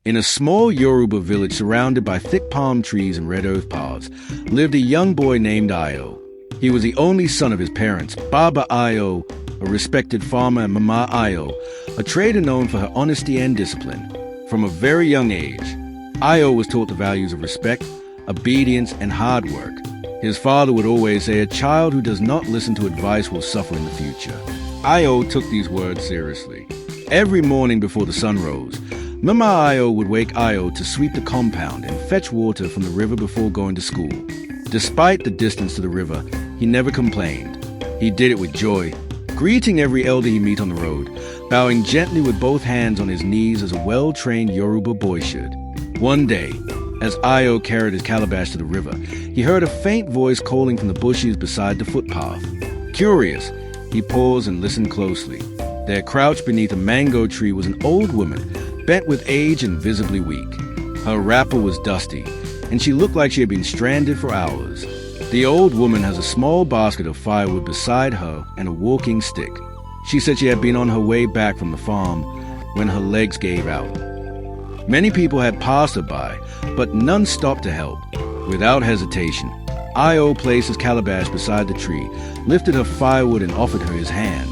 In a small Yoruba village surrounded by thick palm trees and red earth paths, lived a young boy named Ayo. He was the only son of his parents, Baba Ayo, a respected farmer, and Mama Ayo, a trader known for her honesty and discipline. From a very young age, Ayo was taught the values of respect, obedience, and hard work. His father would always say, "A child who does not listen to advice will suffer in the future." Ayo took these words seriously. Every morning before the sun rose, Mama Ayo would wake Ayo to sweep the compound and fetch water from the river before going to school. Despite the distance to the river, he never complained. He did it with joy, greeting every elder he met on the road, bowing gently with both hands on his knees as a well-trained Yoruba boy should. One day, as Ayo carried his calabash to the river, he heard a faint voice calling from the bushes beside the footpath. Curious, he paused and listened closely. There, crouched beneath a mango tree, was an old woman, bent with age and visibly weak. Her wrapper was dusty, and she looked like she had been stranded for hours. The old woman has a small basket of firewood beside her and a walking stick. She said she had been on her way back from the farm when her legs gave out. Many people had passed her by, but none stopped to help. Without hesitation, Ayo placed his calabash beside the tree, lifted her firewood and offered her his hand.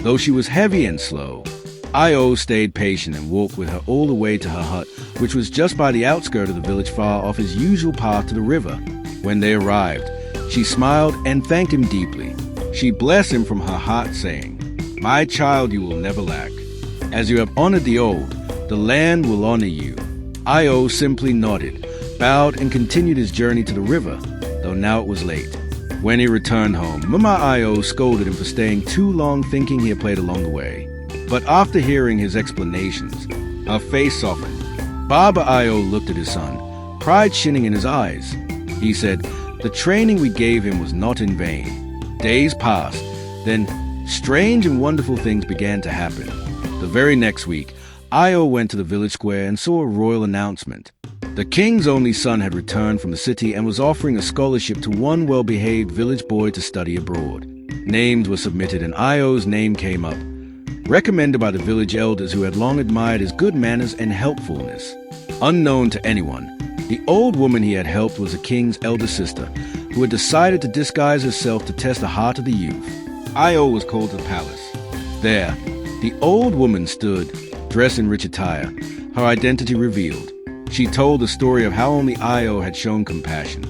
Though she was heavy and slow, Ayo stayed patient and walked with her all the way to her hut, which was just by the outskirts of the village far off his usual path to the river. When they arrived, she smiled and thanked him deeply. She blessed him from her heart, saying, "My child, you will never lack. As you have honored the old, the land will honor you." Ayo simply nodded, bowed, and continued his journey to the river, though now it was late. When he returned home, Mama Ayo scolded him for staying too long, thinking he had played along the way. But after hearing his explanations, her face softened. Baba Ayo looked at his son, pride shining in his eyes. He said, "The training we gave him was not in vain." Days passed. Then strange and wonderful things began to happen. The very next week, Ayo went to the village square and saw a royal announcement. The king's only son had returned from the city and was offering a scholarship to one well-behaved village boy to study abroad. Names were submitted and Ayo's name came up, recommended by the village elders who had long admired his good manners and helpfulness. Unknown to anyone, the old woman he had helped was the king's elder sister, who had decided to disguise herself to test the heart of the youth. Ayo was called to the palace. There, the old woman stood, dressed in rich attire, her identity revealed. She told the story of how only Ayo had shown compassion.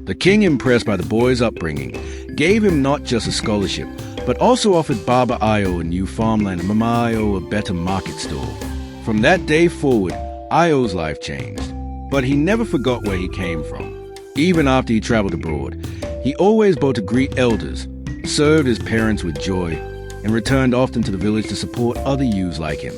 The king, impressed by the boy's upbringing, gave him not just a scholarship, but also offered Baba Ayo a new farmland and Mama Ayo a better market stall. From that day forward, Ayo's life changed. But he never forgot where he came from. Even after he traveled abroad, he always bowed to greet elders, served his parents with joy, and returned often to the village to support other youths like him.